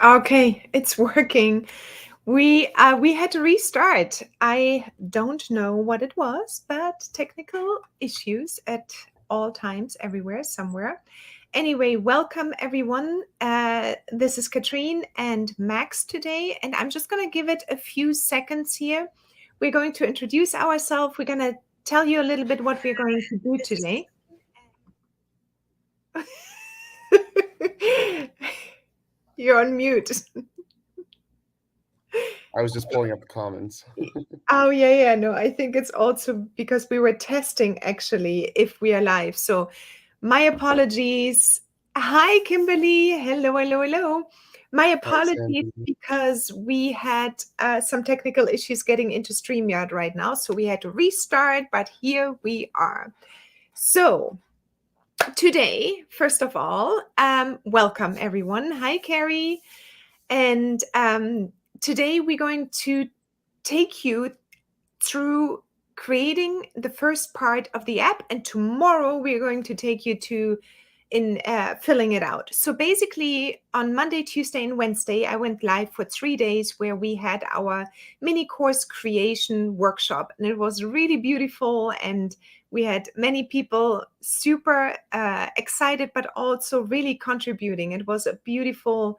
Okay, it's working. We had to restart. I don't know what it was, but technical issues at all times, everywhere, somewhere. Anyway, welcome everyone. This is Katrin and Max today, and I'm just going to give it a few seconds here. We're going to introduce ourselves. We're going to tell you a little bit what we're going to do today. You're on mute. I was just pulling up the comments. Oh, yeah. No, I think it's also because we were testing actually if we are live. So my apologies. Hi, Kimberly. Hello. My Hi, apologies Sandy. because we had some technical issues getting into StreamYard right now. So we had to restart, but here we are. So today, first of all, welcome everyone. Hi, Carrie. And today we're going to take you through creating the first part of the app, and tomorrow we're going to take you to in filling it out. So basically on Monday, Tuesday, and Wednesday I went live for 3 days where we had our mini course creation workshop, and it was really beautiful, and we had many people super excited but also really contributing. It was a beautiful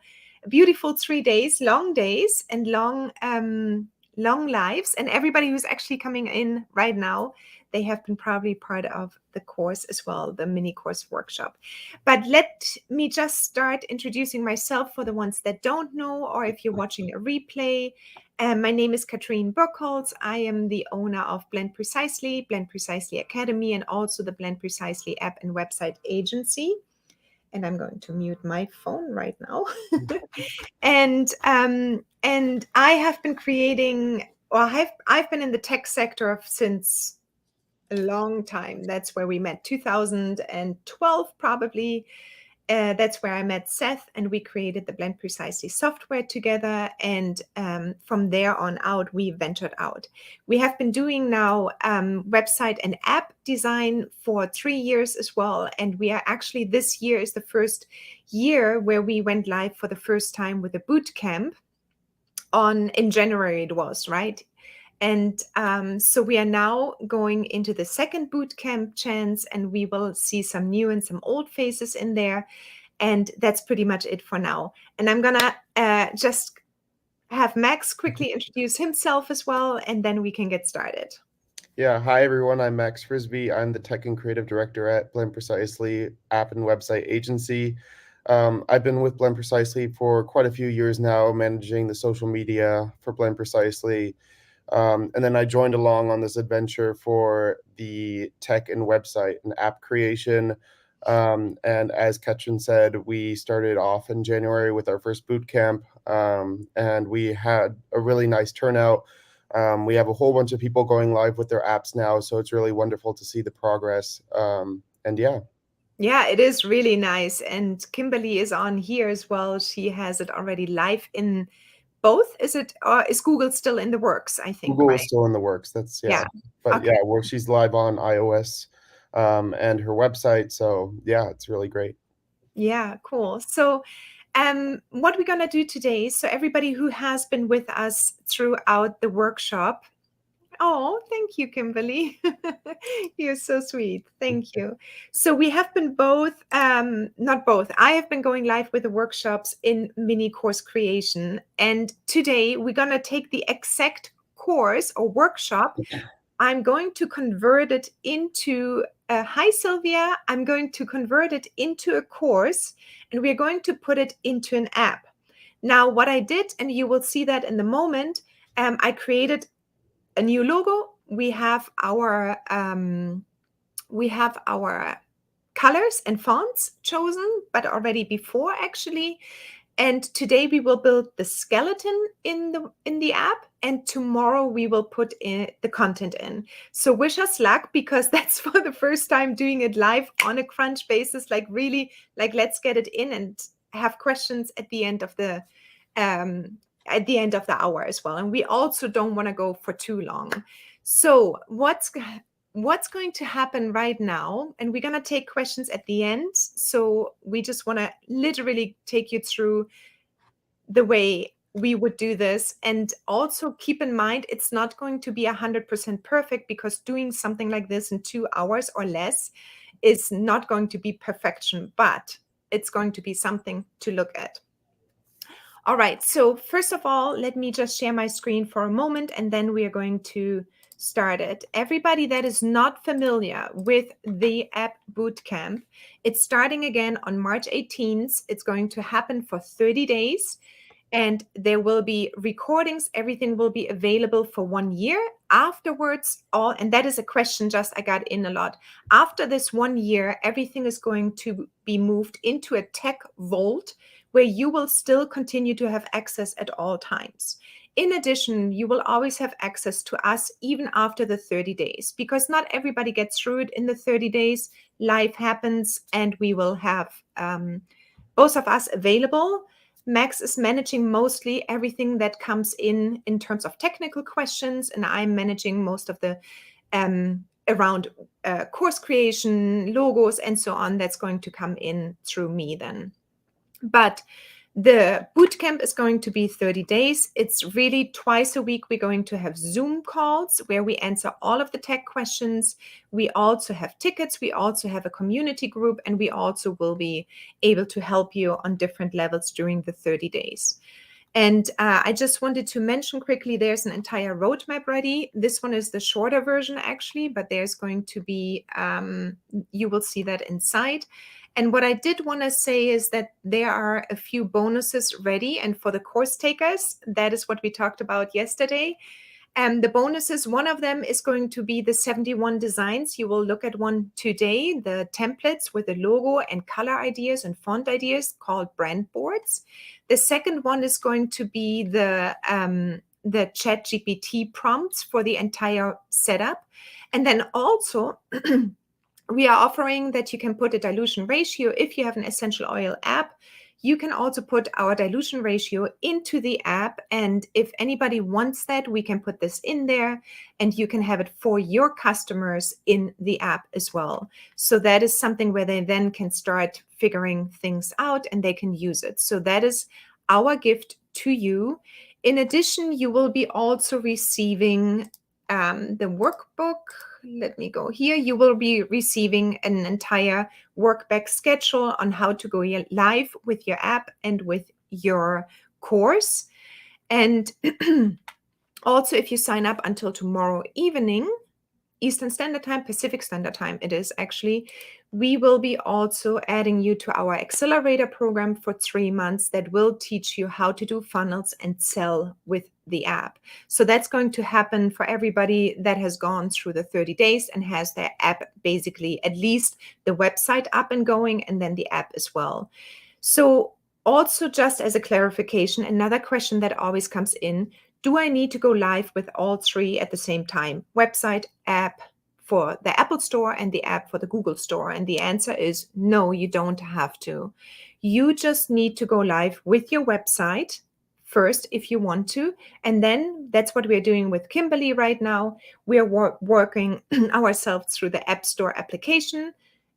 3 days, long days, and long lives. And everybody who's actually coming in right now, they have been probably part of the course as well, the mini course workshop. But let me just start introducing myself for the ones that don't know, or if you're watching a replay. My name is Katrin Burkholz. I am the owner of Blend Precisely Academy, and also the Blend Precisely app and website agency. And I'm going to mute my phone right now. And I have been creating, or I've been in the tech sector since a long time. That's where we met, 2012 probably. That's where I met Seth, and we created the Blend Precisely software together. And from there on out, we ventured out. We have been doing now website and app design for 3 years as well. And we are actually, this year is the first year where we went live for the first time with a boot camp in January it was, right? And so we are now going into the second boot camp chance, and we will see some new and some old faces in there. And that's pretty much it for now. And I'm gonna just have Max quickly introduce himself as well, and then we can get started. Yeah, hi everyone. I'm Max Frisbee. I'm the Tech and Creative Director at Blend Precisely app and website agency. I've been with Blend Precisely for quite a few years now, managing the social media for Blend Precisely. And then I joined along on this adventure for the tech and website and app creation. And as Katrin said, we started off in January with our first boot camp, and we had a really nice turnout. We have a whole bunch of people going live with their apps now, so it's really wonderful to see the progress. And yeah. Yeah, it is really nice. And Kimberly is on here as well. She has it already live in both. Is Google still in the works, I think, Google is right? still in the works. That's yeah. Yeah. But Okay. yeah, where she's live on iOS and her website. So yeah, it's really great. Yeah, cool. So, what we're gonna do today, so everybody who has been with us throughout the workshop, oh, thank you, Kimberly. You're so sweet. Thank you. So we have been both, not both. I have been going live with the workshops in mini course creation, and today we're gonna take the exact course or workshop. I'm going to convert it into hi Sylvia, I'm going to convert it into a course, and we're going to put it into an app. Now, what I did, and you will see that in the moment, I created a new logo. We have our colors and fonts chosen, but already before actually. And today we will build the skeleton in the app, and tomorrow we will put in the content in. So wish us luck, because that's for the first time doing it live on a crunch basis, like really, like let's get it in and have questions at the end of the hour as well. And we also don't want to go for too long. So what's going to happen right now, and we're going to take questions at the end, so we just want to literally take you through the way we would do this. And also keep in mind, it's not going to be 100% perfect, because doing something like this in 2 hours or less is not going to be perfection, but it's going to be something to look at. All right, so first of all, let me just share my screen for a moment, and then we are going to start it. Everybody that is not familiar with the app bootcamp, it's starting again on March 18th. It's going to happen for 30 days. And there will be recordings. Everything will be available for 1 year. Afterwards, and that is a question just I got in a lot. After this 1 year, everything is going to be moved into a tech vault, where you will still continue to have access at all times. In addition, you will always have access to us even after the 30 days, because not everybody gets through it in the 30 days. Life happens, and we will have both of us available. Max is managing mostly everything that comes in terms of technical questions, and I'm managing most of the around course creation, logos, and so on. That's going to come in through me then. But the bootcamp is going to be 30 days. It's really twice a week. We're going to have Zoom calls where we answer all of the tech questions. We also have tickets. We also have a community group, and we also will be able to help you on different levels during the 30 days. And I just wanted to mention quickly, there's an entire roadmap ready. This one is the shorter version, actually, but there's going to be, you will see that inside. And what I did want to say is that there are a few bonuses ready. And for the course takers, that is what we talked about yesterday. And the bonuses, one of them is going to be the 71 designs. You will look at one today, the templates with the logo and color ideas and font ideas called brand boards. The second one is going to be the ChatGPT prompts for the entire setup. And then also, we are offering that you can put a dilution ratio. If you have an essential oil app, you can also put our dilution ratio into the app. And if anybody wants that, we can put this in there, and you can have it for your customers in the app as well. So that is something where they then can start figuring things out and they can use it. So that is our gift to you. In addition, you will be also receiving the workbook. Let me go here. You will be receiving an entire workbook schedule on how to go live with your app and with your course. And also, if you sign up until tomorrow evening, Eastern Standard Time, Pacific Standard Time, it is actually, we will be also adding you to our accelerator program for 3 months that will teach you how to do funnels and sell with the app. So that's going to happen for everybody that has gone through the 30 days and has their app, basically at least the website up and going, and then the app as well. So also, just as a clarification, another question that always comes in: do I need to go live with all 3 at the same time? Website, app for the Apple Store, and the app for the Google Store? And the answer is no, you don't have to. You just need to go live with your website first if you want to. And then that's what we're doing with Kimberly right now. We are working ourselves through the App Store application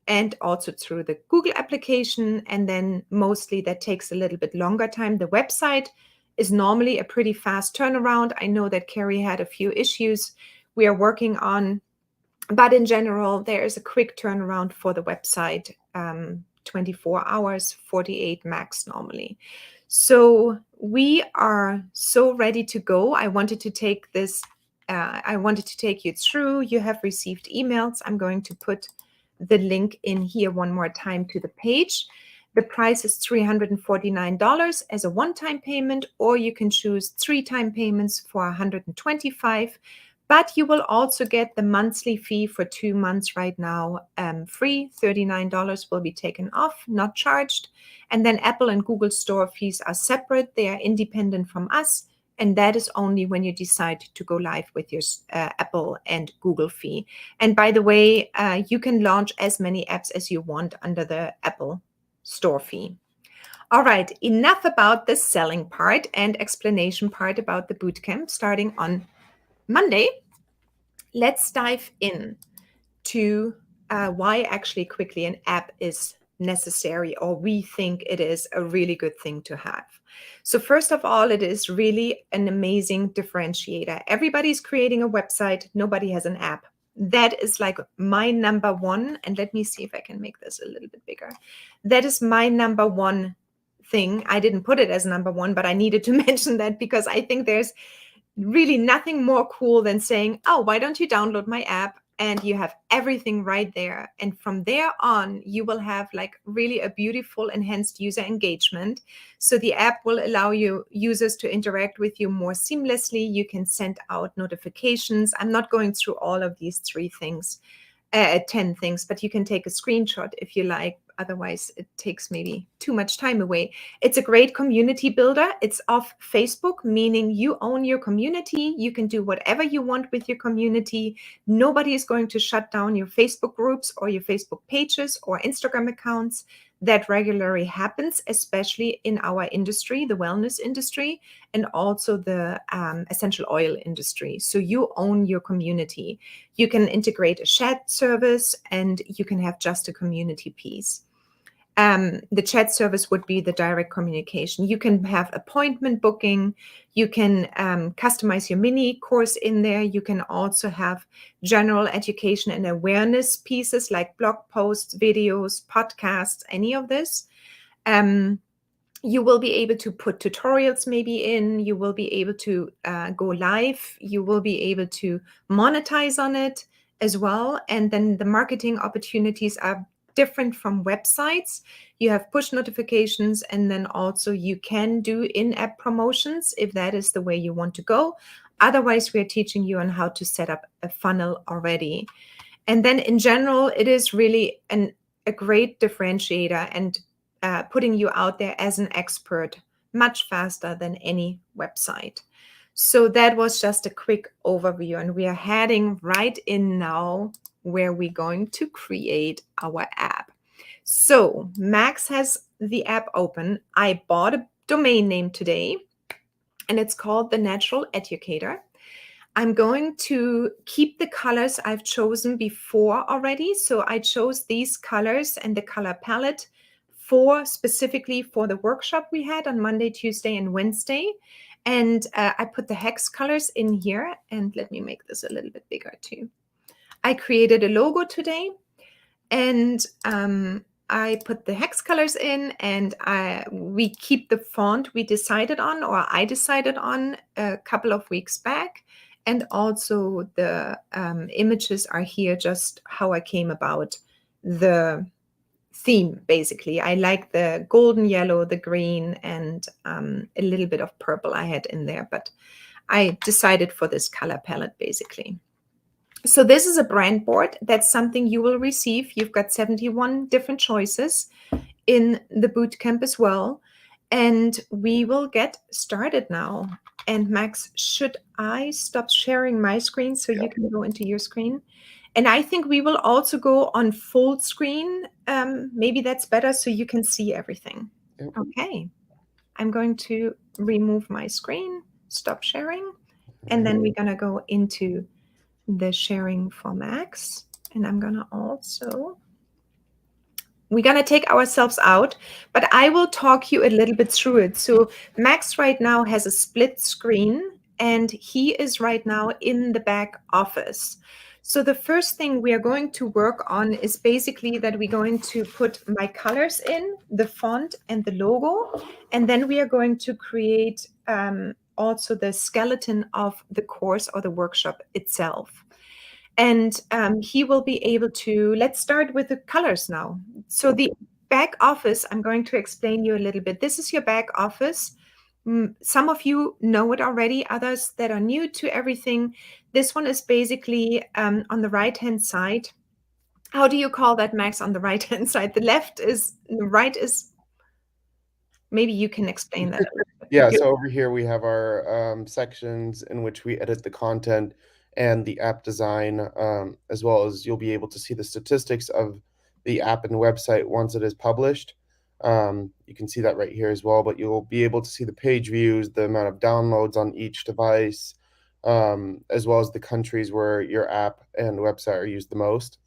and also through the Google application. And then mostly that takes a little bit longer time. The website is normally a pretty fast turnaround. I know that Carrie had a few issues we are working on, but in general, there is a quick turnaround for the website, 24 hours, 48 max normally. So we are so ready to go. I wanted to take this, I wanted to take you through. You have received emails. I'm going to put the link in here one more time to the page. The price is $349 as a one-time payment, or you can choose 3-time payments for $125. But you will also get the monthly fee for 2 months right now free. $39 will be taken off, not charged. And then Apple and Google Store fees are separate. They are independent from us. And that is only when you decide to go live with your Apple and Google fee. And by the way, you can launch as many apps as you want under the Apple Store fee. All right, enough about the selling part and explanation part about the bootcamp starting on Monday. Let's dive in to why actually quickly an app is necessary, or we think it is a really good thing to have. So first of all, it is really an amazing differentiator. Everybody's creating a website. Nobody has an app. That is like my number one. And let me see if I can make this a little bit bigger. That is my number one thing. I didn't put it as number one, but I needed to mention that because I think there's really nothing more cool than saying, oh, why don't you download my app? And you have everything right there. And from there on, you will have like really a beautiful enhanced user engagement. So the app will allow you users to interact with you more seamlessly. You can send out notifications. I'm not going through all of these 10 things, but you can take a screenshot if you like. Otherwise, it takes maybe too much time away. It's a great community builder. It's off Facebook, meaning you own your community. You can do whatever you want with your community. Nobody is going to shut down your Facebook groups or your Facebook pages or Instagram accounts. That regularly happens, especially in our industry, the wellness industry, and also the essential oil industry. So you own your community. You can integrate a chat service, and you can have just a community piece. The chat service would be the direct communication. You can have appointment booking. You can customize your mini course in there. You can also have general education and awareness pieces like blog posts, videos, podcasts, any of this. You will be able to put tutorials maybe in. You will be able to go live. You will be able to monetize on it as well. And then the marketing opportunities are different from websites. You have push notifications, and then also you can do in-app promotions if that is the way you want to go. Otherwise, we are teaching you on how to set up a funnel already. And then in general, it is really a great differentiator and putting you out there as an expert much faster than any website. So that was just a quick overview, and we are heading right in now where we're going to create our app. So Max has the app open. I bought a domain name today, and it's called The Natural Educator. I'm going to keep the colors I've chosen before already. So I chose these colors and the color palette specifically for the workshop we had on Monday, Tuesday, and Wednesday. And I put the hex colors in here. And let me make this a little bit bigger too. I created a logo today, and I put the hex colors in, and we keep the font we decided on, or I decided on a couple of weeks back. And also the images are here, just how I came about the theme, basically. I like the golden yellow, the green, and a little bit of purple I had in there, but I decided for this color palette, basically. So this is a brand board. That's something you will receive. You've got 71 different choices in the bootcamp as well. And we will get started now. And Max, should I stop sharing my screen so you can go into your screen? And I think we will also go on full screen. Maybe that's better so you can see everything. Yep. Okay. I'm going to remove my screen, stop sharing, and then we're going to go into the sharing for Max. And I'm going to also, we're going to take ourselves out, but I will talk you a little bit through it. So Max right now has a split screen, and he is right now in the back office. So the first thing we are going to work on is basically that we're going to put my colors in, the font and the logo, and then we are going to create also the skeleton of the course or the workshop itself. And he will be able to, let's start with the colors now. So the back office, I'm going to explain you a little bit. This is your back office. Some of you know it already, others that are new to everything. This one is basically on the right-hand side. How do you call that, Max, on the right-hand side? The right is, maybe you can explain that. Yeah, so over here we have our sections in which we edit the content and the app design, as well as you'll be able to see the statistics of the app and website once it is published. You can see that right here as well, but you'll be able to see the page views, the amount of downloads on each device, as well as the countries where your app and website are used the most.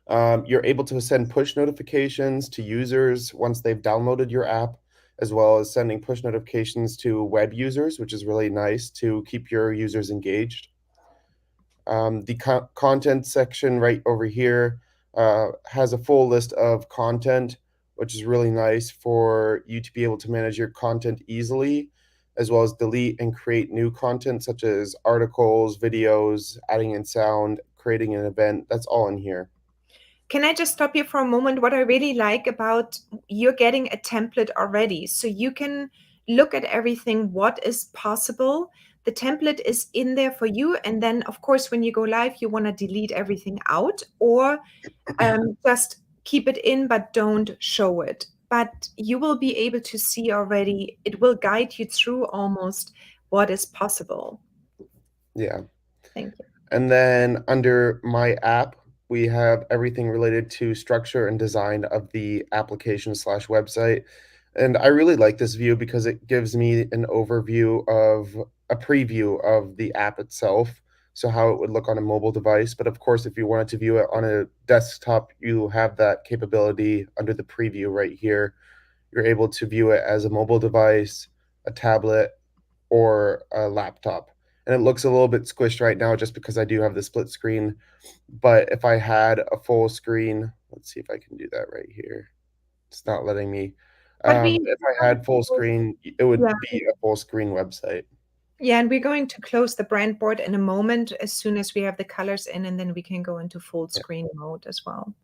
You're able to send push notifications to users once they've downloaded your app, as well as sending push notifications to web users, which is really nice to keep your users engaged. The content section right over here has a full list of content, which is really nice for you to be able to manage your content easily, as well as delete and create new content such as articles, videos, adding in sound, creating an event. That's all in here. Can I just stop you for a moment? What I really like about you're getting a template already, so you can look at everything, what is possible. The template is in there for you. And then, of course, when you go live, you want to delete everything out or just keep it in, but don't show it. But you will be able to see already, it will guide you through almost what is possible. Yeah. Thank you. And then under My App, we have everything related to structure and design of the application slash website. And I really like this view because it gives me an overview of a preview of the app itself. So how it would look on a mobile device. But of course, if you wanted to view it on a desktop, you have that capability under the preview right here. You're able to view it as a mobile device, a tablet, or a laptop. And it looks a little bit squished right now just because I do have the split screen. But if I had a full screen, let's see if I can do that right here. It's not letting me. But If I had full screen, it would yeah. be a full screen website. Yeah, and we're going to close the brand board in a moment as soon as we have the colors in, and then we can go into full Yeah. screen mode as well.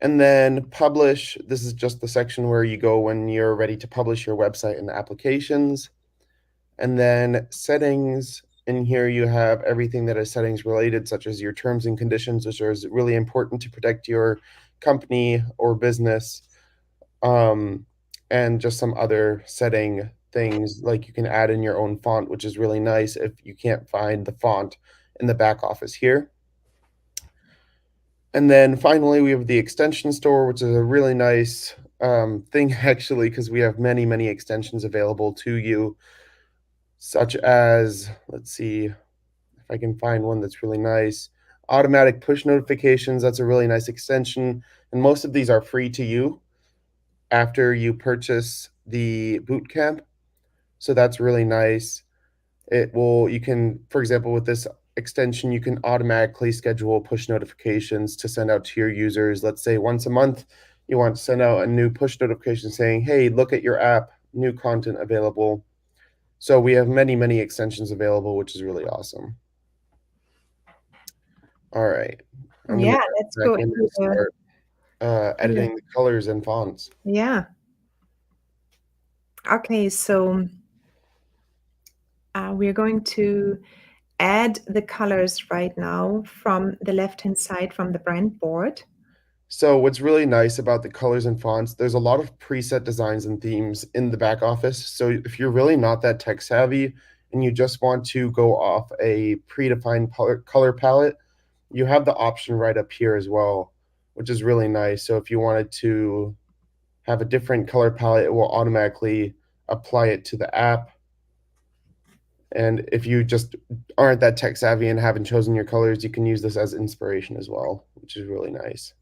And then publish. This is just the section where you go when you're ready to publish your website and applications. And then settings. In here, you have everything that is settings related, such as your terms and conditions, which is really important to protect your company or business. And just some other setting things like you can add in your own font, which is really nice if you can't find the font in the back office here. And then finally, we have the extension store, which is a really nice thing actually, because we have many, many extensions available to you, such as, let's see if I can find one that's really nice. Automatic push notifications, that's a really nice extension. And most of these are free to you after you purchase the bootcamp. So that's really nice. You can, for example, with this extension, you can automatically schedule push notifications to send out to your users. Let's say once a month, you want to send out a new push notification saying, hey, look at your app, new content available. So we have many, many extensions available, which is really awesome. All right. I'm going Yeah, to let's back go in into and start editing the colors and fonts. yeah. Okay, so we're going to add the colors right now from the left-hand side from the brand board. So what's really nice about the colors and fonts, there's a lot of preset designs and themes in the back office. So if you're really not that tech savvy and you just want to go off a predefined color palette, you have the option right up here as well, which is really nice. So if you wanted to have a different color palette, it will automatically apply it to the app. And if you just aren't that tech savvy and haven't chosen your colors, you can use this as inspiration as well, which is really nice.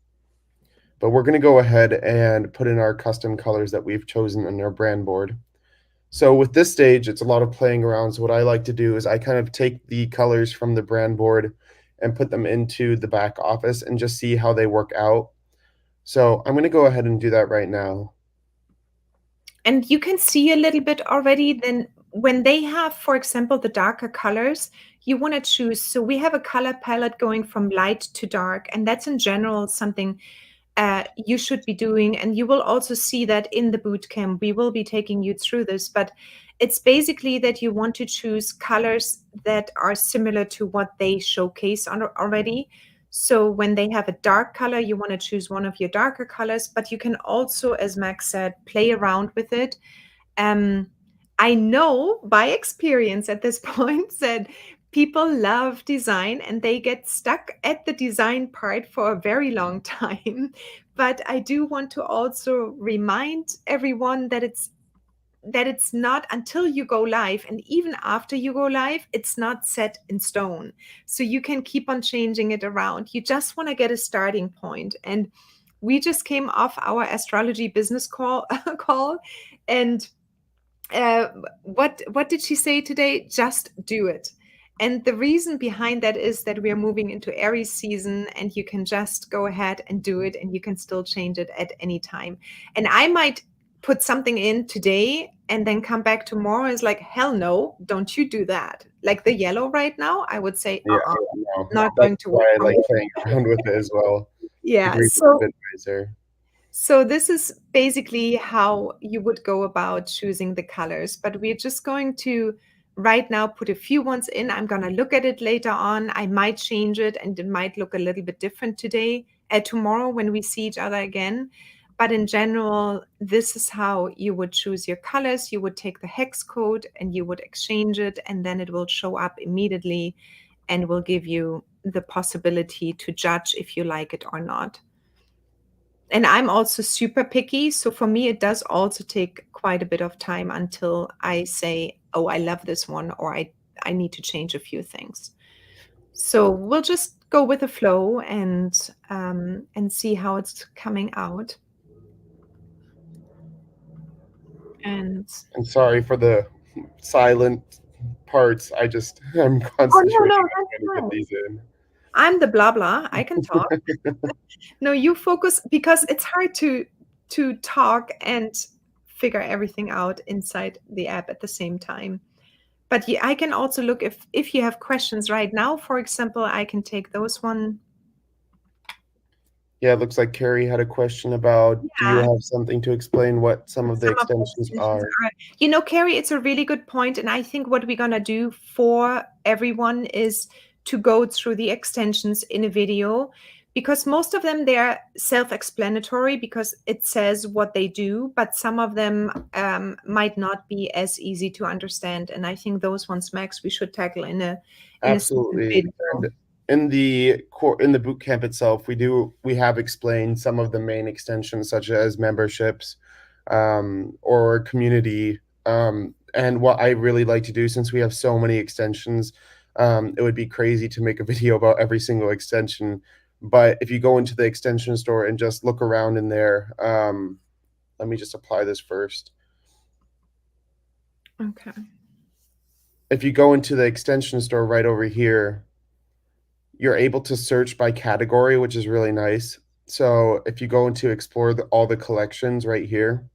But we're going to go ahead and put in our custom colors that we've chosen in our brand board. So with this stage, it's a lot of playing around. So what I like to do is I kind of take the colors from the brand board and put them into the back office and just see how they work out. So I'm going to go ahead and do that right now. And you can see a little bit already then when they have, for example, the darker colors, you want to choose. So we have a color palette going from light to dark, and that's in general something you should be doing. And you will also see that in the bootcamp. We will be taking you through this, but it's basically that you want to choose colors that are similar to what they showcase already. So when they have a dark color, you want to choose one of your darker colors, but you can also, as Max said, play around with it. I know by experience at this point that people love design and they get stuck at the design part for a very long time. But I do want to also remind everyone that it's that it's not until you go live, and even after you go live, it's not set in stone. So you can keep on changing it around. You just want to get a starting point. And we just came off our astrology business call call, and uh, what did she say today? Just do it. And the reason behind that is that we are moving into Aries season, and you can just go ahead and do it, and you can still change it at any time. And I might put something in today and then come back tomorrow. It's like, hell no, don't you do that. Like the yellow right now, I would say, Yeah, no, not that's going to work why I for like me. playing around with it as well. The Yeah. green is a So bit nicer. so this is basically how you would go about choosing the colors, but we're just going to right now put a few ones in. I'm going to look at it later on. I might change it and it might look a little bit different tomorrow when we see each other again. But in general, this is how you would choose your colors. You would take the hex code and you would exchange it, and then it will show up immediately and will give you the possibility to judge if you like it or not. And I'm also super picky. So for me, it does also take quite a bit of time until I say, oh, I love this one, or I need to change a few things. So we'll just go with the flow and see how it's coming out. And And sorry for the silent parts. I'm oh no, concentrating no, on that's trying to get fine. these in. I'm the blah blah. I can talk. No, you focus, because it's hard to talk and figure everything out inside the app at the same time. But I can also look if you have questions right now, for example, I can take those one. Yeah, it looks like Carrie had a question about, do you Yeah, have something to explain what some of the some of the extensions extensions are? are. Carrie, it's a really good point, and I think what we're gonna do for everyone is to go through the extensions in a video, because most of them, they're self-explanatory because it says what they do, but some of them might not be as easy to understand. And I think those ones, Max, we should tackle in a separate Absolutely. video. And in the boot camp itself, we have explained some of the main extensions such as memberships, or community. And what I really like to do, since we have so many extensions, it would be crazy to make a video about every single extension. But if you go into the extension store and just look around in there, let me just apply this first. Okay. If you go into the extension store right over here, you're able to search by category, which is really nice. So if you go into explore all the collections right here,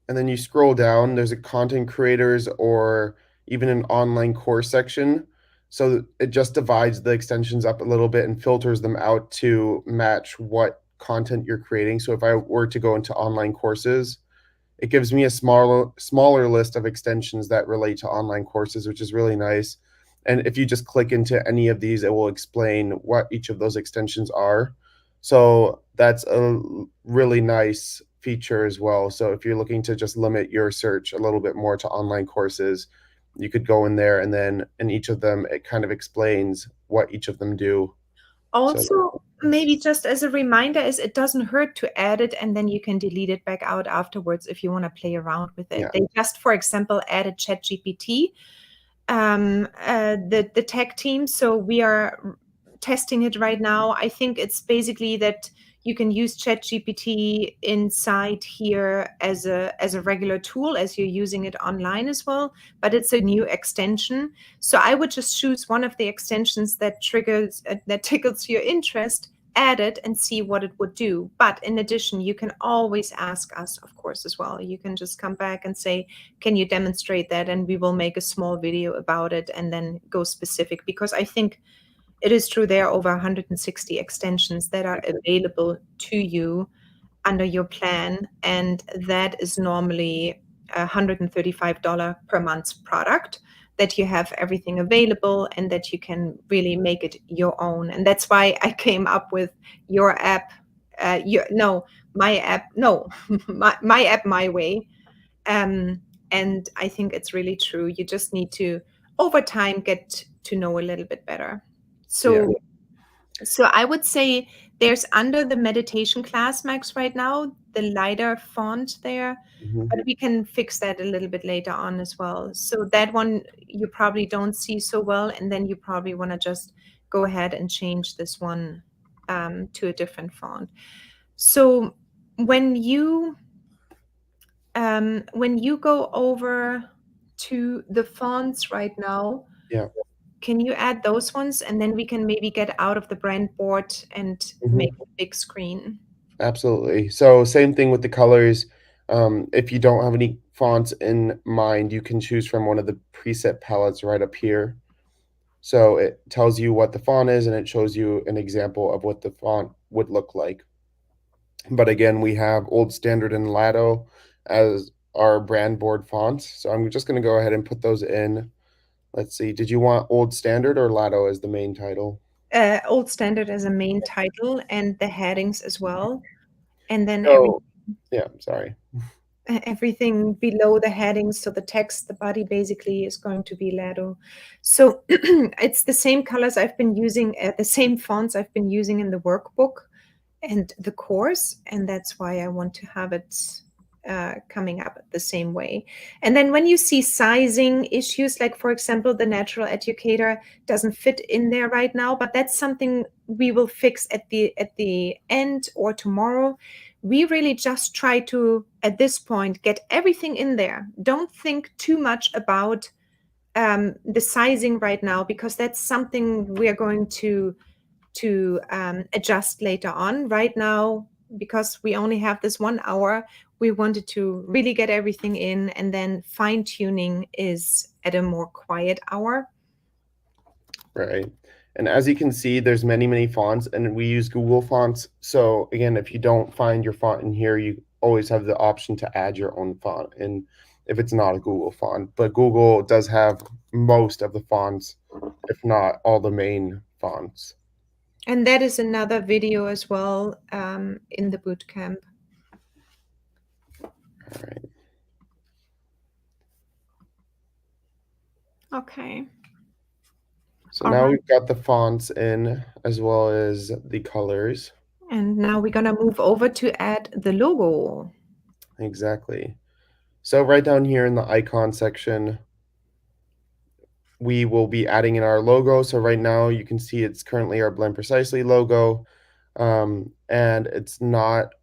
and then you scroll down, there's a content creators or even an online course section. So it just divides the extensions up a little bit and filters them out to match what content you're creating. So if I were to go into online courses, it gives me a smaller list of extensions that relate to online courses, which is really nice. And if you just click into any of these, it will explain what each of those extensions are. So that's a really nice feature as well. So if you're looking to just limit your search a little bit more to online courses, you could go in there, and then in each of them, it kind of explains what each of them do. So Also, maybe just as a reminder, is it doesn't hurt to add it, and then you can delete it back out afterwards if you want to play around with it. yeah, They just, for example, added ChatGPT, the tech team. So we are testing it right now. I think it's basically that you can use ChatGPT inside here as a regular tool as you're using it online as well, but it's a new extension. So I would just choose one of the extensions that tickles your interest, add it and see what it would do. But in addition, you can always ask us, of course, as well. You can just come back and say, can you demonstrate that? And we will make a small video about it and then go specific, because I think it is true there are over 160 extensions that are available to you under your plan, and that is normally $135 per month product, that you have everything available and that you can really make it your own. And that's why I came up with your app, my app, no, my app, my way. And I think it's really true. You just need to, over time, get to know a little bit better. yeah, So I would say there's under the meditation class, Max, right now, the lighter font there, Mhm. but we can fix that a little bit later on as well. So that one you probably don't see so well, and then you probably want to just go ahead and change this one to a different font. So when you go over to the fonts right now, Yeah. can you add those ones, and then we can maybe get out of the brand board and make Mhm. a big screen? Absolutely. So same thing with the colors. If you don't have any fonts in mind, you can choose from one of the preset palettes right up here. So it tells you what the font is and it shows you an example of what the font would look like. But again, we have Old Standard and Lato as our brand board fonts. So I'm just going to go ahead and put those in. Let's see. Did you want Old Standard or Lato as the main title? Old Standard as a main title and the headings as well, and then So, yeah, sorry. everything below the headings, so the text, the body basically is going to be Lado. So it's the same colors I've been using, the same fonts I've been using in the workbook and the course, and that's why I want to have it coming up the same way. And then when you see sizing issues, like for example, the natural educator doesn't fit in there right now, but that's something we will fix at the end or tomorrow. We really just try to, at this point, get everything in there. Don't think too much about the sizing right now, because that's something we are going to adjust later on. Right now, because we only have this 1 hour, we wanted to really get everything in, and then fine tuning is at a more quiet hour. Right. And as you can see, there's many, many fonts, and we use Google Fonts. So again, if you don't find your font in here, you always have the option to add your own font, and if it's not a Google font. But Google does have most of the fonts, if not all the main fonts. And that is another video as well in the bootcamp. All right. Okay. So All now right. we've got the fonts in as well as the colors. And now we're gonna move over to add the logo. Exactly. So right down here in the icon section, we will be adding in our logo. So right now you can see it's currently our Blend Precisely logo, and it's not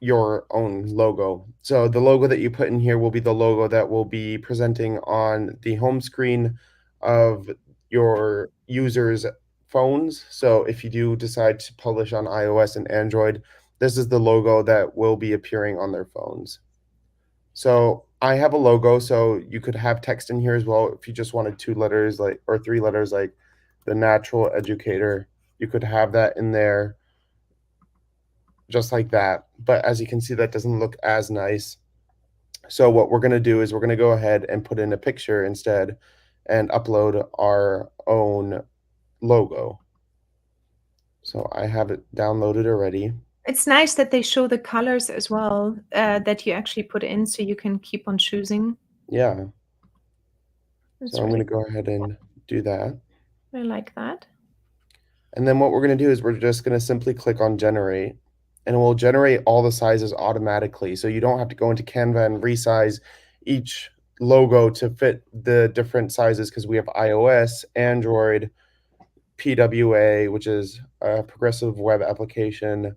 your own logo. So the logo that you put in here will be the logo that will be presenting on the home screen of your users' phones. So if you do decide to publish on iOS and Android, this is the logo that will be appearing on their phones. So I have a logo, so you could have text in here as well. If you just wanted 2 letters, like, or 3 letters, like the natural educator, you could have that in there just like that. But as you can see, that doesn't look as nice. So what we're going to do is we're going to go ahead and put in a picture instead and upload our own logo. So I have it downloaded already. It's nice that they show the colors as well that you actually put in, so you can keep on choosing. Yeah. It's So I'm going really, to go ahead and do that. I like that. And then what we're going to do is we're just going to simply click on generate, and it will generate all the sizes automatically. So you don't have to go into Canva and resize each logo to fit the different sizes, because we have iOS, Android, PWA, which is a progressive web application.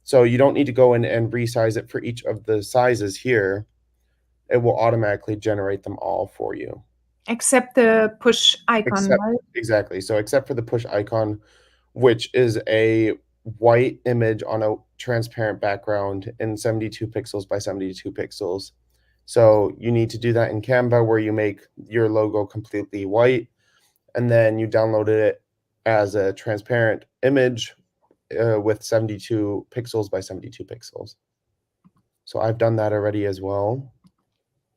So you don't need to go in and resize it for each of the sizes here. It will automatically generate them all for you. Except the push icon, Except, right? exactly. So except for the push icon, which is a white image on a transparent background in 72 pixels by 72 pixels. So you need to do that in Canva, where you make your logo completely white, and then you download it as a transparent image with 72 pixels by 72 pixels. So I've done that already as well.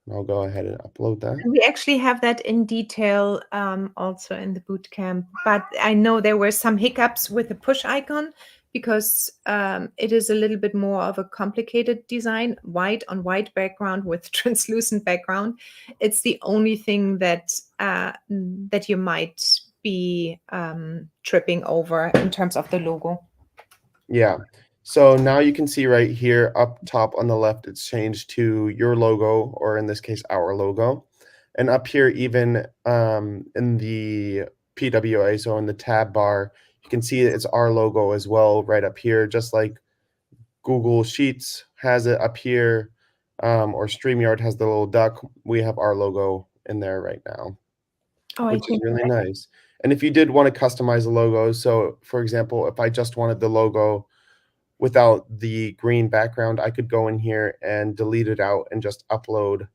I'll go ahead and upload that. We actually have that in detail also in the bootcamp, but I know there were some hiccups with the push icon, because it is a little bit more of a complicated design, white on white background with translucent background. It's the only thing that that you might be tripping over in terms of the logo. Yeah. So now you can see right here up top on the left, it's changed to your logo, or in this case, our logo. And up here, even in the PWA, so in the tab bar, you can see it's our logo as well right up here, just like Google Sheets has it up here, or StreamYard has the little duck. We have our logo in there right now, Oh, I which is think really nice. And if you did want to customize the logo, so for example, if I just wanted the logo without the green background, I could go in here and delete it out and just upload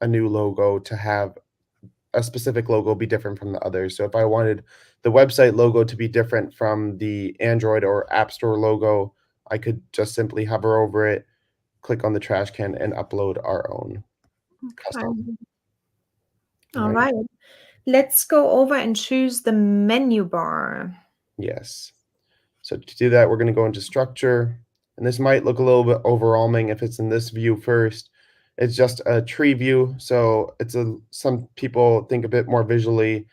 a new logo to have a specific logo be different from the others. So if I wanted the website logo to be different from the Android or App Store logo, I could just simply hover over it, click on the trash can, and upload our own custom. okay. All All right. right. Let's go over and choose the menu bar. Yes. So to do that, we're going to go into structure. And this might look a little bit overwhelming if it's in this view first. It's just a tree view. So some people think a bit more visually,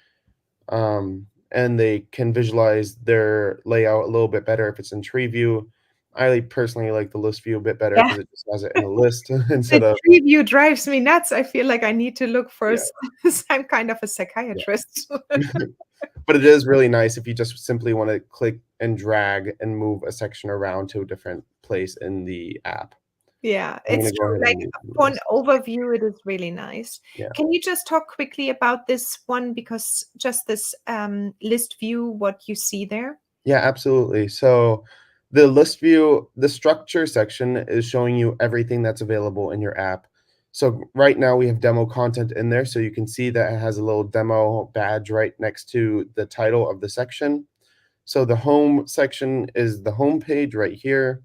and they can visualize their layout a little bit better if it's in tree view. I personally like the list view a bit better Yeah, because it just has it in a list instead the of, tree view drives me nuts. I feel like I need to look yeah, first. I'm kind of a yeah. psychiatrist. But it is really nice if you just simply want to click and drag and move a section around to a different place in the app. Yeah, I'm going it's to go true. ahead Like and use for an this. overview, it is really nice. Yeah. Can you just talk quickly about this one? Because just this list view, what you see there? Yeah, absolutely. So the list view, the structure section is showing you everything that's available in your app. So right now we have demo content in there. So you can see that it has a little demo badge right next to the title of the section. So the home section is the home page right here.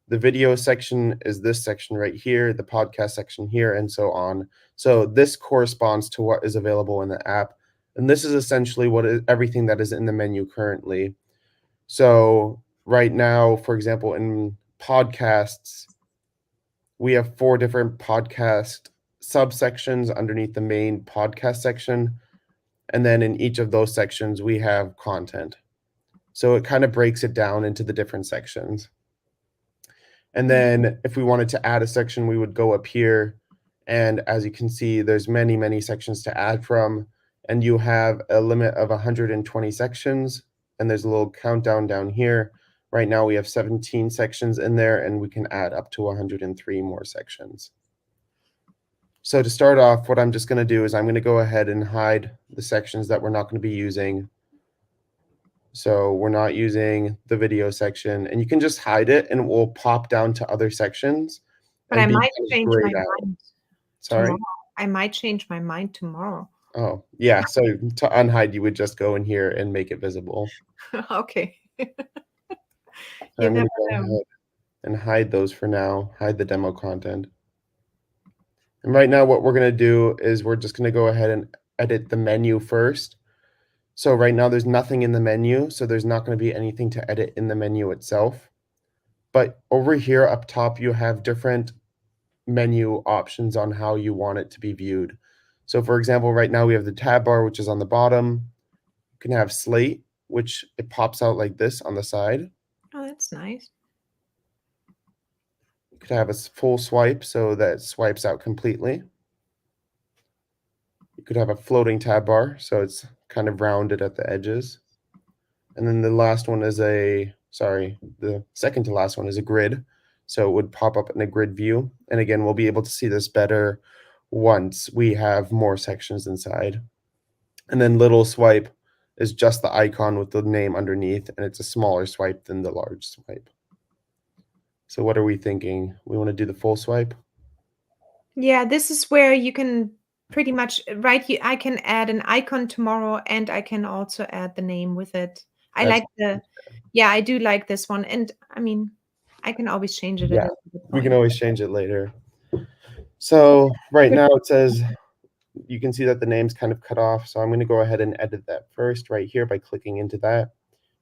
The video section is this section right here, the podcast section here, and so on. So this corresponds to what is available in the app. And this is essentially everything that is in the menu currently. So right now, for example, in podcasts, we have 4 different podcast subsections underneath the main podcast section. And then in each of those sections, we have content. So it kind of breaks it down into the different sections. And then if we wanted to add a section, we would go up here. And as you can see, there's many, many sections to add from. And you have a limit of 120 sections. And there's a little countdown down here. Right now we have 17 sections in there, and we can add up to 103 more sections. So to start off, what I'm just going to do is I'm going to go ahead and hide the sections that we're not going to be using. So we're not using the video section, and you can just hide it and it will pop down to other sections But and I be might kind of change my grayed out. mind tomorrow. Sorry? I might change my mind tomorrow. Oh, yeah. So to unhide, you would just go in here and make it visible. Okay. So You I'm going never to go know. ahead and hide those for now, hide the demo content. And right now, what we're going to do is we're just going to go ahead and edit the menu first. So right now, there's nothing in the menu, so there's not going to be anything to edit in the menu itself. But over here up top, you have different menu options on how you want it to be viewed. So for example, right now we have the tab bar, which is on the bottom. You can have slate, which it pops out like this on the side. Oh, that's nice. You could have a full swipe so that it swipes out completely. You could have a floating tab bar, so it's kind of rounded at the edges. And then the last one is the second to last one is a grid. So it would pop up in a grid view. And again, we'll be able to see this better once we have more sections inside. And then little swipe is just the icon with the name underneath, and it's a smaller swipe than the large swipe. So what are we thinking? We want to do the full swipe? Yeah, this is where you can pretty much right here. I can add an icon tomorrow and I can also add the name with it. I That's like yeah, I do like this one. And I mean, I can always change it at yeah. a good We can point. always change it later. So right Good. now it says you can see that the name's kind of cut off. So I'm going to go ahead and edit that first right here by clicking into that.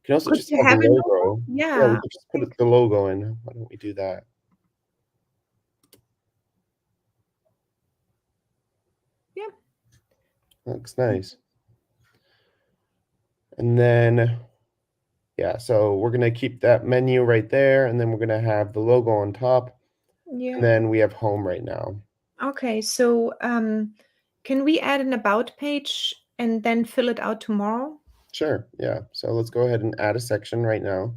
You can also Could just you have the have a logo? logo. Yeah, Yeah, we could just I put think the logo in. Why don't we do that? yeah. That looks nice. And then Yeah, so we're going to keep that menu right there, and then we're going to have the logo on top, Yeah. and then we have home right now. Okay, so can we add an about page and then fill it out tomorrow? Sure, yeah. So let's go ahead and add a section right now.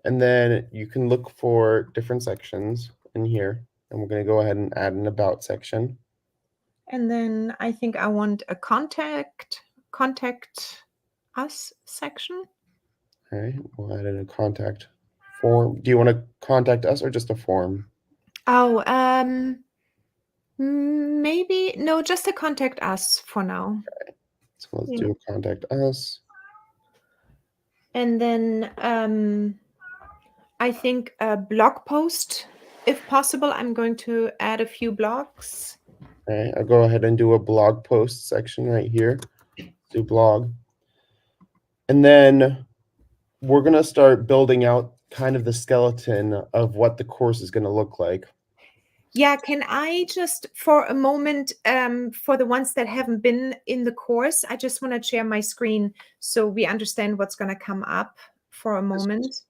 And then you can look for different sections in here, and we're going to go ahead and add an about section. And then I think I want a contact us section. All right, we'll add in a contact form. Do you want to contact us or just a form? Oh, maybe no, just a contact us for now. So let's Yeah. do a contact us. And then I think a blog post, if possible. I'm going to add a few blogs. All right, I'll go ahead and do a blog post section right here. Do blog. And then we're going to start building out kind of the skeleton of what the course is going to look like. Yeah, can I just for a moment, for the ones that haven't been in the course, I just want to share my screen so we understand what's going to come up for a moment.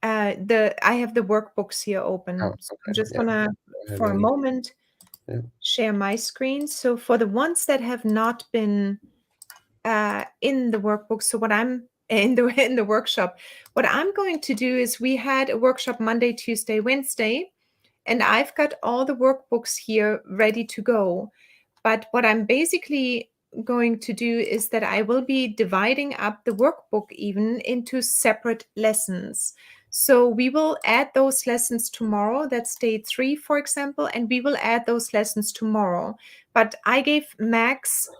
I have the workbooks here open. Oh, So okay. I'm just Yeah. gonna, for a moment, share my screen. So for the ones that have not been in the workbook, so what I'm in the workshop, what I'm going to do is we had a workshop Monday, Tuesday, Wednesday, and I've got all the workbooks here ready to go. But what I'm basically going to do is that I will be dividing up the workbook even into separate lessons. So we will add those lessons tomorrow. That's day 3, for example, and we will add those lessons tomorrow. But I gave Max,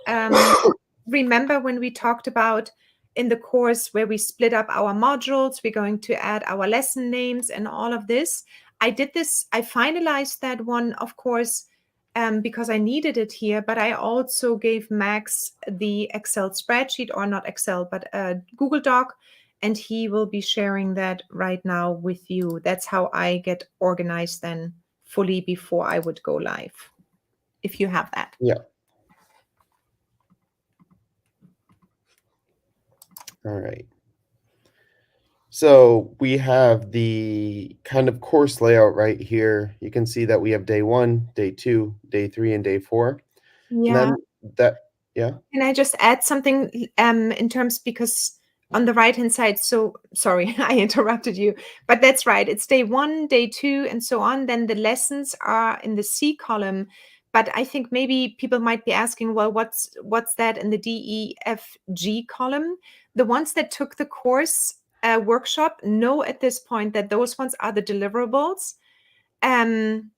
remember when we talked about in the course where we split up our modules, we're going to add our lesson names and all of this. I did this, I finalized that one, of course, because I needed it here, but I also gave Max the Excel spreadsheet, or not Excel, but a Google Doc, and he will be sharing that right now with you. That's how I get organized then fully before I would go live, if you have that. Yeah. All right. So we have the kind of course layout right here. You can see that we have day 1, day 2, day 3, and day 4. And Yeah. then that, yeah. Can I just add something in terms, because on the right hand side, so sorry, I interrupted you, but that's right. It's day 1, day 2, and so on. Then the lessons are in the C column. But I think maybe people might be asking, well, what's that in the D, E, F, G column? The ones that took the course workshop know at this point that those ones are the deliverables. And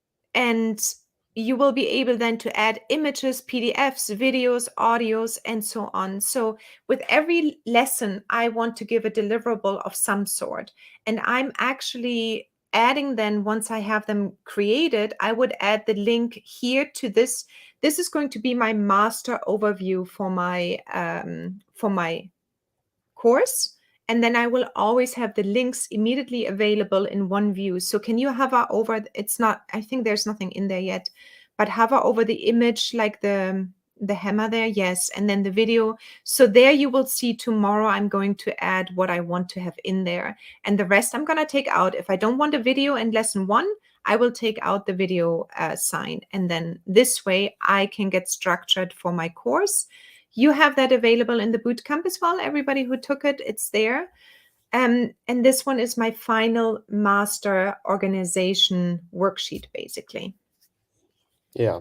you will be able then to add images, PDFs, videos, audios, and so on. So with every lesson, I want to give a deliverable of some sort. And I'm actually adding then, once I have them created, I would add the link here to this. This is going to be my master overview for my course. And then I will always have the links immediately available in one view. So can you hover over, it's not, I think there's nothing in there yet, but hover over the image like the hammer there, yes, and then the video. So there you will see tomorrow I'm going to add what I want to have in there. And the rest I'm going to take out. If I don't want a video in lesson 1, I will take out the video sign. And then this way I can get structured for my course. You have that available in the bootcamp as well. Everybody who took it, it's there. And this one is my final master organization worksheet, basically. Yeah.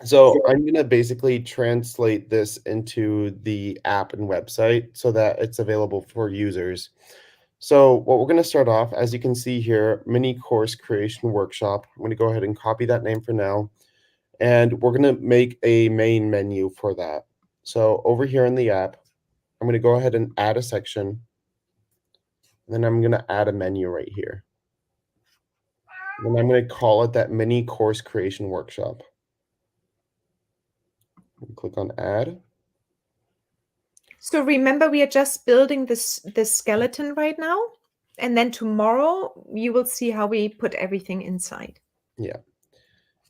So I'm going to basically translate this into the app and website so that it's available for users. So what we're going to start off, as you can see here, mini course creation workshop. I'm going to go ahead and copy that name for now. And we're going to make a main menu for that. So over here in the app, I'm going to go ahead and add a section. And then I'm going to add a menu right here. And I'm going to call it that mini course creation workshop. Click on add. So remember, we are just building this skeleton right now. And then tomorrow you will see how we put everything inside. Yeah.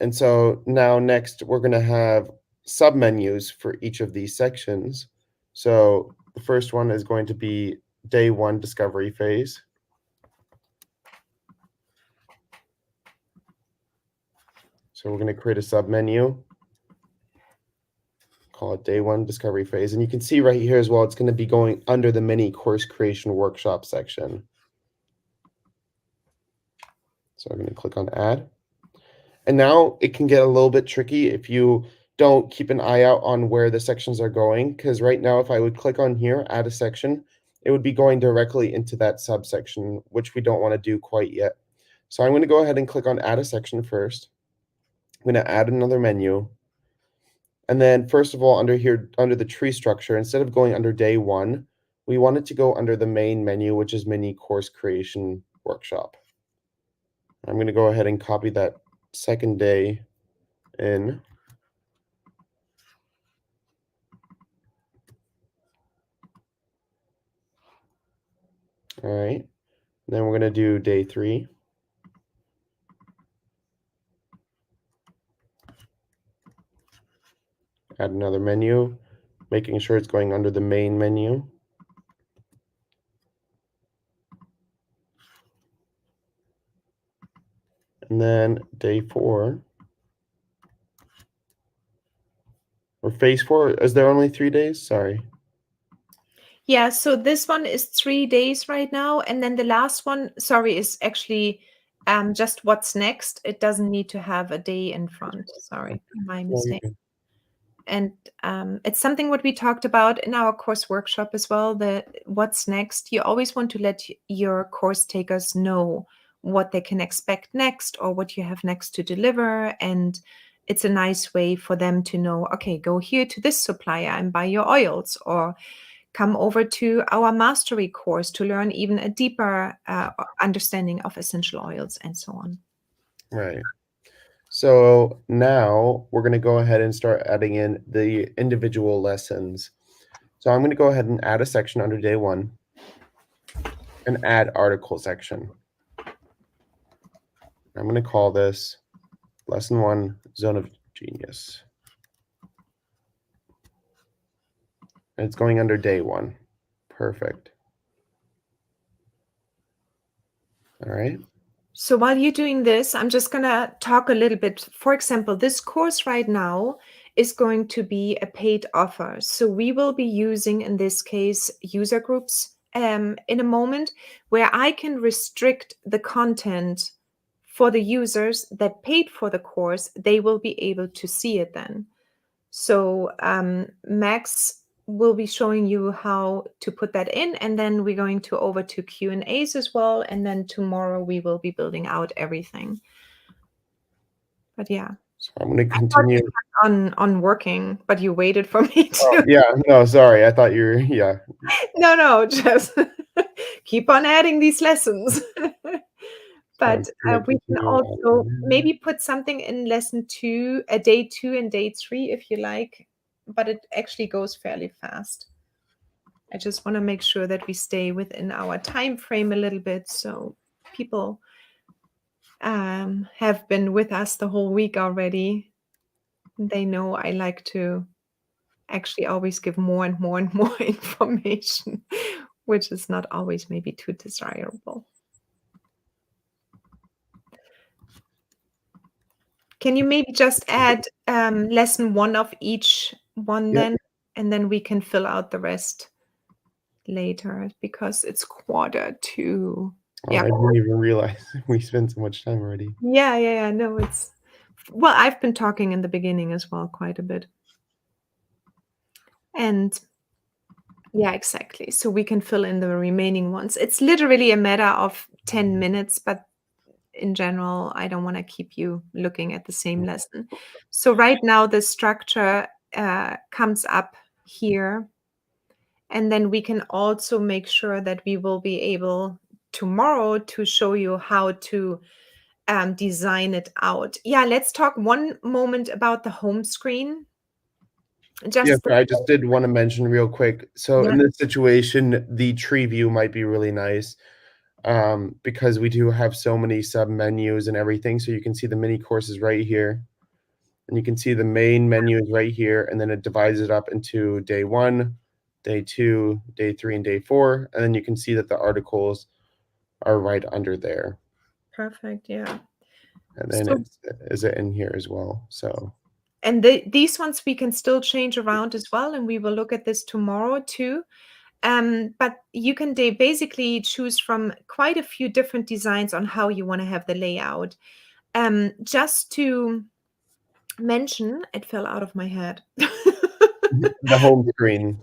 And so now next we're going to have submenus for each of these sections. So the first one is going to be day 1 discovery phase. So we're going to create a submenu, call it day 1 discovery phase. And you can see right here as well, it's going to be going under the mini course creation workshop section. So I'm going to click on add. And now it can get a little bit tricky if you don't keep an eye out on where the sections are going, because right now if I would click on here, add a section, it would be going directly into that subsection, which we don't want to do quite yet. So I'm going to go ahead and click on add a section first. I'm going to add another menu. And then first of all, under here, under the tree structure, instead of going under day 1, we want it to go under the main menu, which is mini course creation workshop. I'm going to go ahead and copy that second day in. All right. Then we're going to do day 3. Add another menu, making sure it's going under the main menu. And then day 4, or phase 4, is there only 3 days? Sorry. Yeah, so this one is 3 days right now. And then the last one, sorry, is actually just what's next. It doesn't need to have a day in front. Sorry, my mistake. And it's something what we talked about in our course workshop as well, that what's next. You always want to let your course takers know what they can expect next or what you have next to deliver. And it's a nice way for them to know, okay, go here to this supplier and buy your oils, or come over to our mastery course to learn even a deeper understanding of essential oils and so on. Right. So now we're going to go ahead and start adding in the individual lessons. So I'm going to go ahead and add a section under day 1 and add article section. I'm going to call this lesson 1, Zone of Genius. And it's going under day 1. Perfect. All right. So while you're doing this, I'm just going to talk a little bit. For example, this course right now is going to be a paid offer. So we will be using, in this case, user groups in a moment, where I can restrict the content for the users that paid for the course. They will be able to see it then. So Max will be showing you how to put that in, and then we're going to over to Q&As as well, and then tomorrow we will be building out everything. But yeah, so I'm going to continue on working, but you waited for me to. Oh, yeah, no, sorry, I thought you were, yeah. No, just keep on adding these lessons. But we can also maybe put something in lesson 2, day 2 and day 3 if you like, but it actually goes fairly fast. I just want to make sure that we stay within our time frame a little bit, so people have been with us the whole week already. They know I like to actually always give more and more and more information, which is not always maybe too desirable. Can you maybe just add lesson 1 of each one then, and then we can fill out the rest later because it's 1:45. Oh, I didn't even realize we spent so much time already. Yeah. No, it's well, I've been talking in the beginning as well quite a bit. And yeah, exactly. So we can fill in the remaining ones. It's literally a matter of 10 minutes, but in general, I don't want to keep you looking at the same lesson. So right now the structure comes up here. And then we can also make sure that we will be able tomorrow to show you how to design it out. Yeah, let's talk one moment about the home screen. Yes, I just did want to mention real quick. So in this situation, the tree view might be really nice because we do have so many sub menus and everything. So you can see the mini courses right here, and you can see the main menu is right here, and then it divides it up into day 1, day 2, day 3, and day 4, and then you can see that the articles are right under there. Perfect. Yeah. And then So, is it in here as well? So and these ones we can still change around as well, and we will look at this tomorrow too. But you can basically choose from quite a few different designs on how you want to have the layout. Just to mention, it fell out of my head. the home screen.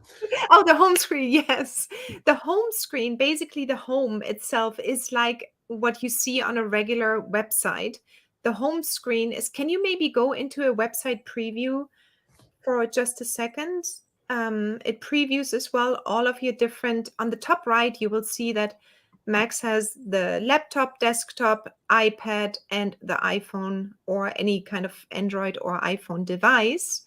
Oh, the home screen, yes. The home screen, basically the home itself is like what you see on a regular website. The home screen is, can you maybe go into a website preview for just a second? It previews as well all of your different, on the top right, you will see that Max has the laptop, desktop, iPad, and the iPhone or any kind of Android or iPhone device.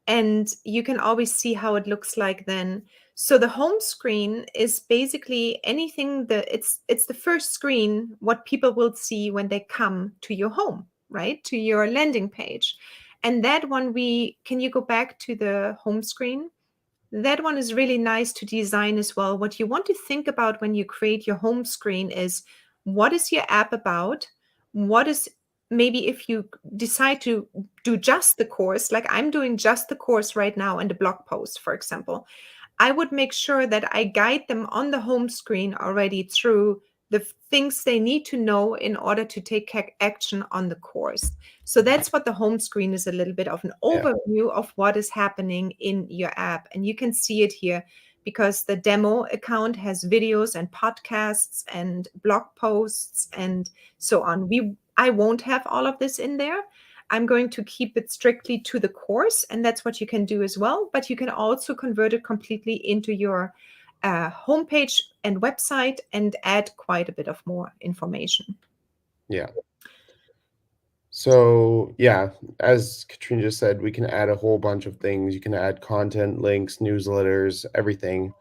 And you can always see how it looks like then. So the home screen is basically anything that it's the first screen what people will see when they come to your home, right? To your landing page. And that one can you go back to the home screen? That one is really nice to design as well. What you want to think about when you create your home screen is what is your app about? What is maybe if you decide to do just the course, like I'm doing just the course right now and the blog post, for example, I would make sure that I guide them on the home screen already through the things they need to know in order to take action on the course. So that's what the home screen is, a little bit of an Yeah. overview of what is happening in your app. And you can see it here because the demo account has videos and podcasts and blog posts and so on. I won't have all of this in there. I'm going to keep it strictly to the course, and that's what you can do as well. But you can also convert it completely into your homepage and website and add quite a bit of more information. Yeah. So yeah, as Katrin just said, we can add a whole bunch of things. You can add content, links, newsletters, everything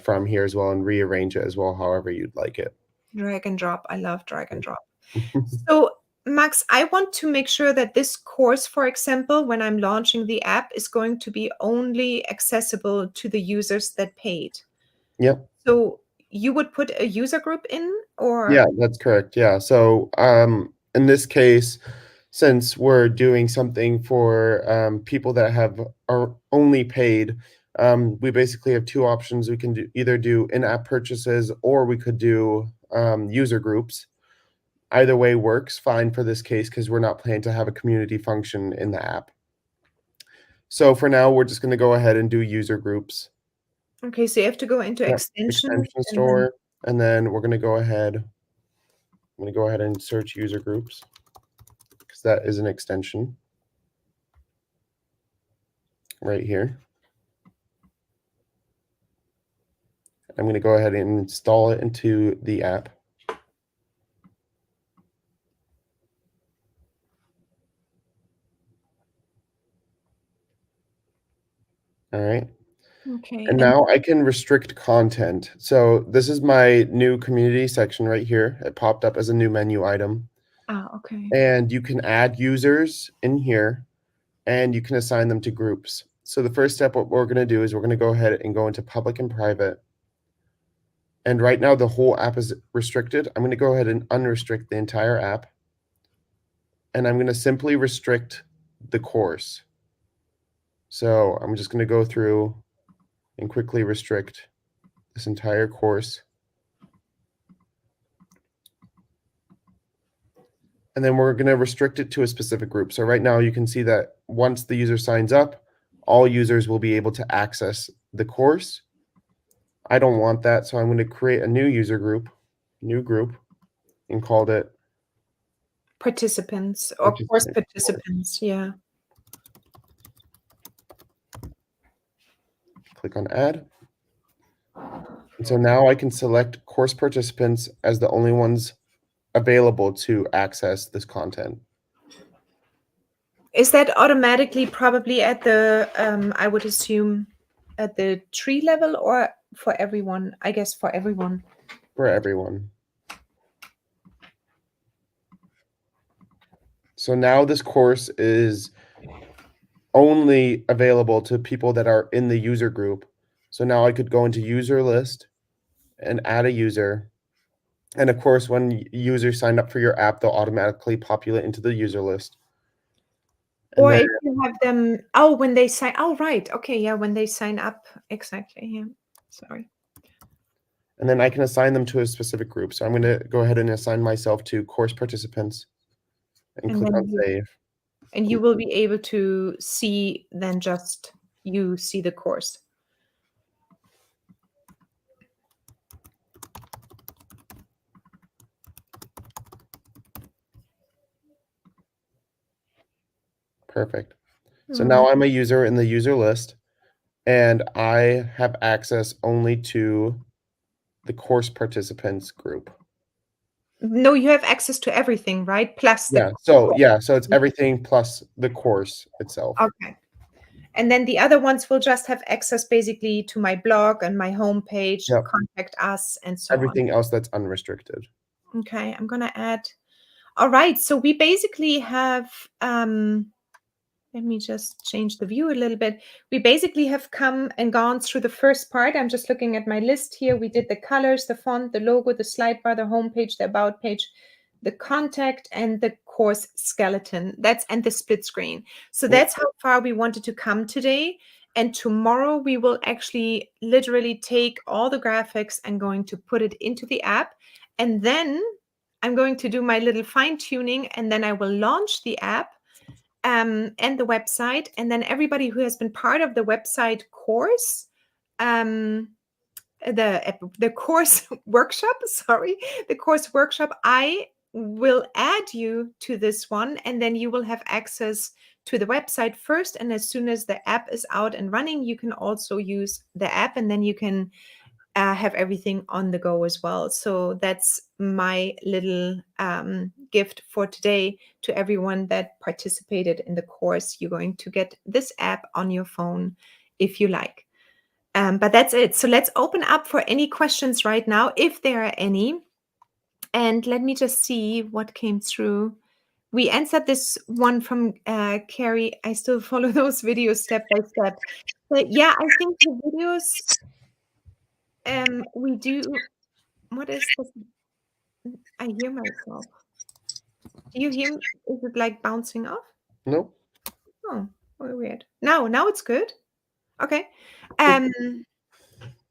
from here as well, and rearrange it as well, however you'd like it. Drag and drop. I love drag and drop. So, Max, I want to make sure that this course, for example, when I'm launching the app, is going to be only accessible to the users that paid. Yep. So you would put a user group in, or? Yeah, that's correct. Yeah. So in this case, since we're doing something for people that are only paid, we basically have two options. We can either do in-app purchases or we could do user groups. Either way works fine for this case because we're not planning to have a community function in the app. So for now, we're just going to go ahead and do user groups. Okay, so you have to go into Yep, extensions extension store, and then we're going to go ahead. I'm going to go ahead and search user groups because that is an extension right here. I'm going to go ahead and install it into the app. All right. Okay. And now I can restrict content. So this is my new community section right here. It popped up as a new menu item. Okay. And you can add users in here and you can assign them to groups. So the first step, what we're going to do is we're going to go ahead and go into public and private. And right now the whole app is restricted. I'm going to go ahead and unrestrict the entire app. And I'm going to simply restrict the course. So I'm just going to go through and quickly restrict this entire course. And then we're going to restrict it to a specific group. So right now you can see that once the user signs up, all users will be able to access the course. I don't want that, so I'm going to create a new user group, new group, and called it Participants or course participants, yeah. Click on add. And so now I can select course participants as the only ones available to access this content. Is that automatically probably at the, I would assume, at the tree level or for everyone? I guess for everyone. For everyone. So now this course is only available to people that are in the user group. So now I could go into user list and add a user. And of course, when users sign up for your app, they'll automatically populate into the user list. And Or then if you have them, oh, when they sign, oh, right. Okay, yeah, when they sign up, exactly. Yeah, sorry. and then I can assign them to a specific group. So I'm going to go ahead and assign myself to course participants and And click on then save. you will be able to see then just you see the course. Perfect. So now I'm a user in the user list, and I have access only to the course participants group. No, you have access to everything, right? Plus the So it's everything plus the course itself. okay. And then the other ones will just have access basically to my blog and my homepage, Yep. contact us, and so on. Everything else that's unrestricted. Okay, I'm gonna add. All right, so we basically have let me just change the view a little bit. We basically have come and gone through the first part. I'm just looking at my list here. We did the colors, the font, the logo, the slide bar, the homepage, the about page, the contact, and the course skeleton. And the split screen. So that's how far we wanted to come today. And tomorrow we will actually literally take all the graphics and going to put it into the app. And then I'm going to do my little fine tuning, and then I will launch the app and the website. And then everybody who has been part of the website course, the course workshop, sorry, the course workshop, I will add you to this one, and then you will have access to the website first. And as soon as the app is out and running, you can also use the app, and then you can have everything on the go as well. So that's my little gift for today to everyone that participated in the course. You're going to get this app on your phone if you like. But that's it. So let's open up for any questions right now, if there are any. And let me just see what came through. We answered this one from Carrie. I still follow those videos step by step. But yeah, I think the videos we do. What is this? I hear myself. Do you hear me? Is it like bouncing off? Nope. Oh, weird. Now it's good. Okay.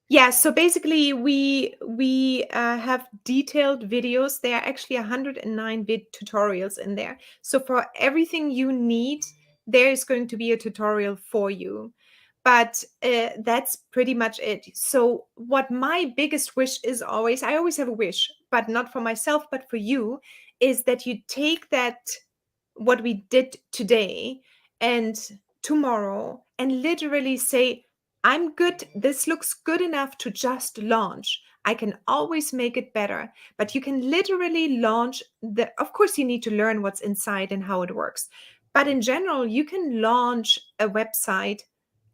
Yeah, so basically we have detailed videos. There are actually 109 tutorials in there. So for everything you need, there is going to be a tutorial for you. But that's pretty much it. So what my biggest wish is always, I always have a wish, but not for myself, but for you, is that you take that what we did today and tomorrow and literally say, I'm good. This looks good enough to just launch. I can always make it better, but you can literally launch of course, you need to learn what's inside and how it works. But in general, you can launch a website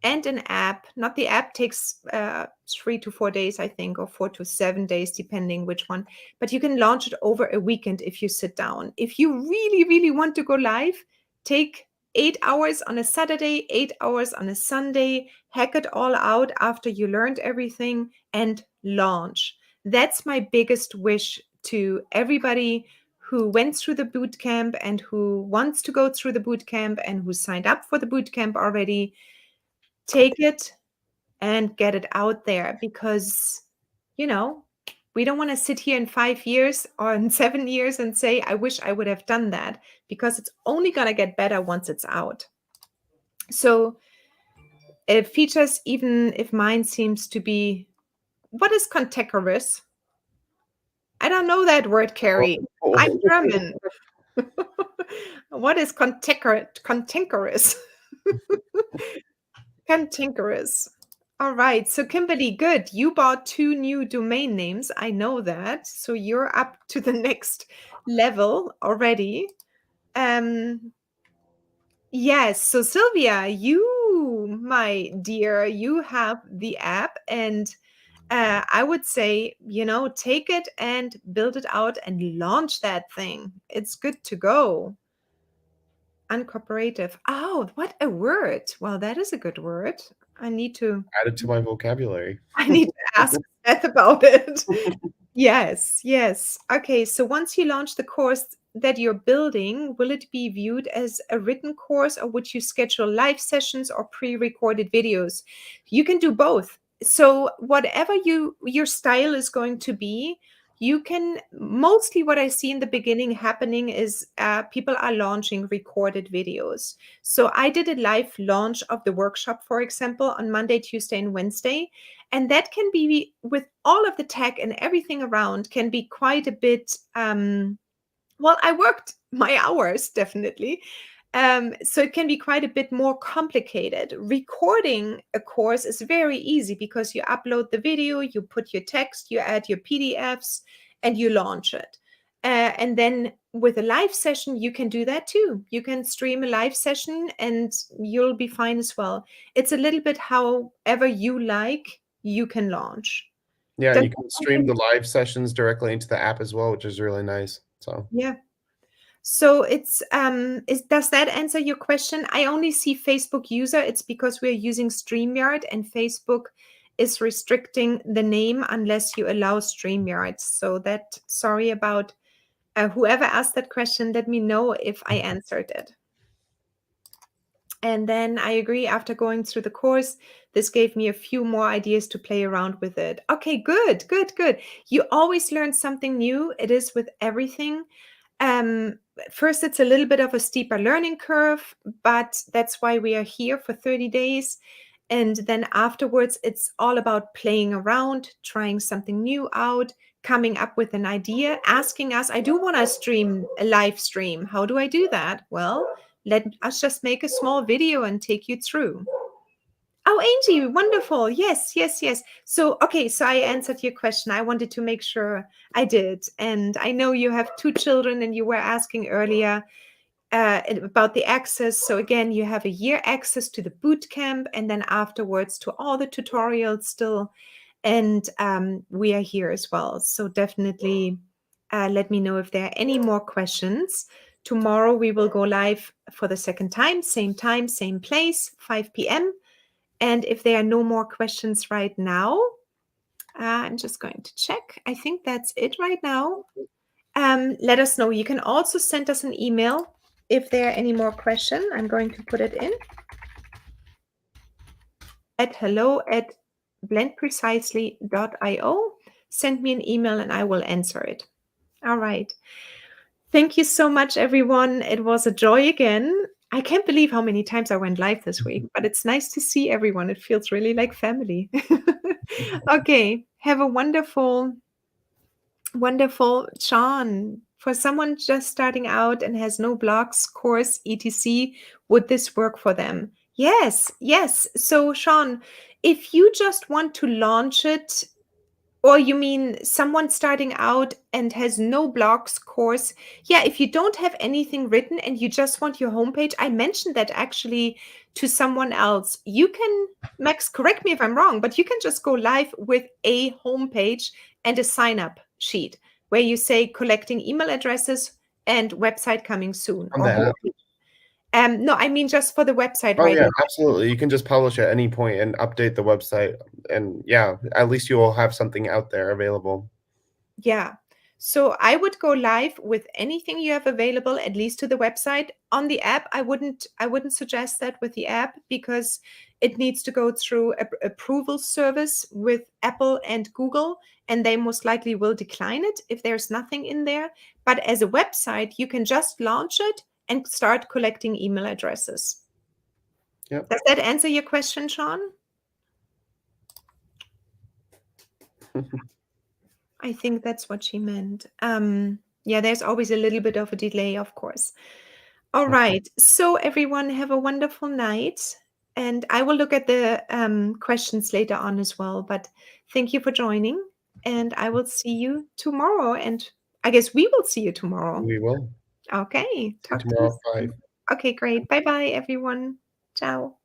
and an app. Not the app takes 3 to 4 days, I think, or 4 to 7 days, depending which one. But you can launch it over a weekend if you sit down. If you really, really want to go live, take 8 hours on a Saturday, 8 hours on a Sunday, hack it all out after you learned everything and launch. That's my biggest wish to everybody who went through the boot camp and who wants to go through the boot camp and who signed up for the boot camp already. Take it and get it out there, because we don't want to sit here in 5 years or in 7 years and say, I wish I would have done that, because it's only going to get better once it's out. So features, even if mine seems to be, what is contecorous? I don't know that word, Carrie. I'm German. What is contemporous? Cantankerous. All right. So Kimberly, good. You bought 2 new domain names. I know that. So you're up to the next level already. Yes. So Sylvia, you, my dear, you have the app, and I would say, take it and build it out and launch that thing. It's good to go. Uncooperative. Oh, what a word. Well, that is a good word. I need to Add it to my vocabulary. I need to ask Seth about it. Yes, yes. Okay, so once you launch the course that you're building, will it be viewed as a written course, or would you schedule live sessions or pre-recorded videos? You can do both. So whatever your style is going to be, you can mostly what I see in the beginning happening is people are launching recorded videos. So I did a live launch of the workshop, for example, on Monday, Tuesday, and Wednesday. And that can be, with all of the tech and everything around, can be quite a bit, well, I worked my hours, definitely. So it can be quite a bit more complicated. Recording a course is very easy because you upload the video, you put your text, you add your PDFs, and you launch it. And then with a live session, you can do that too. You can stream a live session and you'll be fine as well. It's a little bit however you like, you can launch. Yeah, and Does you that can answer stream the live sessions directly into the app as well, which is really nice. So Yeah. So it's does that answer your question? I only see Facebook user. It's because we're using StreamYard and Facebook is restricting the name unless you allow StreamYard. So that, sorry about whoever asked that question, let me know if I answered it. And then I agree, after going through the course, this gave me a few more ideas to play around with it. Okay, good, good, good. You always learn something new. It is with everything. Um, First, it's a little bit of a steeper learning curve, but that's why we are here for 30 days. And then afterwards, it's all about playing around, trying something new out, coming up with an idea, asking us, I do want to stream a live stream. How do I do that? Well, let us just make a small video and take you through. Oh, Angie, wonderful. Yes, yes, yes. So, okay, so I answered your question. I wanted to make sure I did. And I know you have 2 children and you were asking earlier about the access. So again, you have a year access to the boot camp and then afterwards to all the tutorials still. And we are here as well. So definitely let me know if there are any more questions. Tomorrow we will go live for the second time, same place, 5 p.m. And if there are no more questions right now, I'm just going to check. I think that's it right now. Let us know. You can also send us an email if there are any more questions. I'm going to put it in at hello@blendprecisely.io. Send me an email and I will answer it. All right. Thank you so much, everyone. It was a joy again. I can't believe how many times I went live this week, but it's nice to see everyone. It feels really like family. Okay. Have a wonderful, wonderful Sean. For someone just starting out and has no blogs, course, etc., would this work for them? Yes, yes. So, Sean, if you just want to launch it, or you mean someone starting out and has no blogs, course? Yeah, if you don't have anything written and you just want your homepage, I mentioned that actually to someone else. You can, Max, correct me if I'm wrong, but you can just go live with a homepage and a sign up sheet where you say collecting email addresses and website coming soon. on Or the app. no, I mean just for the website, Oh right? yeah, absolutely. You can just publish at any point and update the website, and yeah, at least you will have something out there available. Yeah. So I would go live with anything you have available, at least to the website. On the app, I wouldn't suggest that with the app because it needs to go through a approval service with Apple and Google, and they most likely will decline it if there's nothing in there. But as a website, you can just launch it and start collecting email addresses. Yep. Does that answer your question, Sean? I think that's what she meant. Yeah, there's always a little bit of a delay, of course. All right. So everyone have a wonderful night. And I will look at the questions later on as well. But thank you for joining. And I will see you tomorrow. And I guess we will see you tomorrow. We will. Okay. See you Talk to you tomorrow at soon. 5. Okay, great. Bye-bye, everyone. Ciao.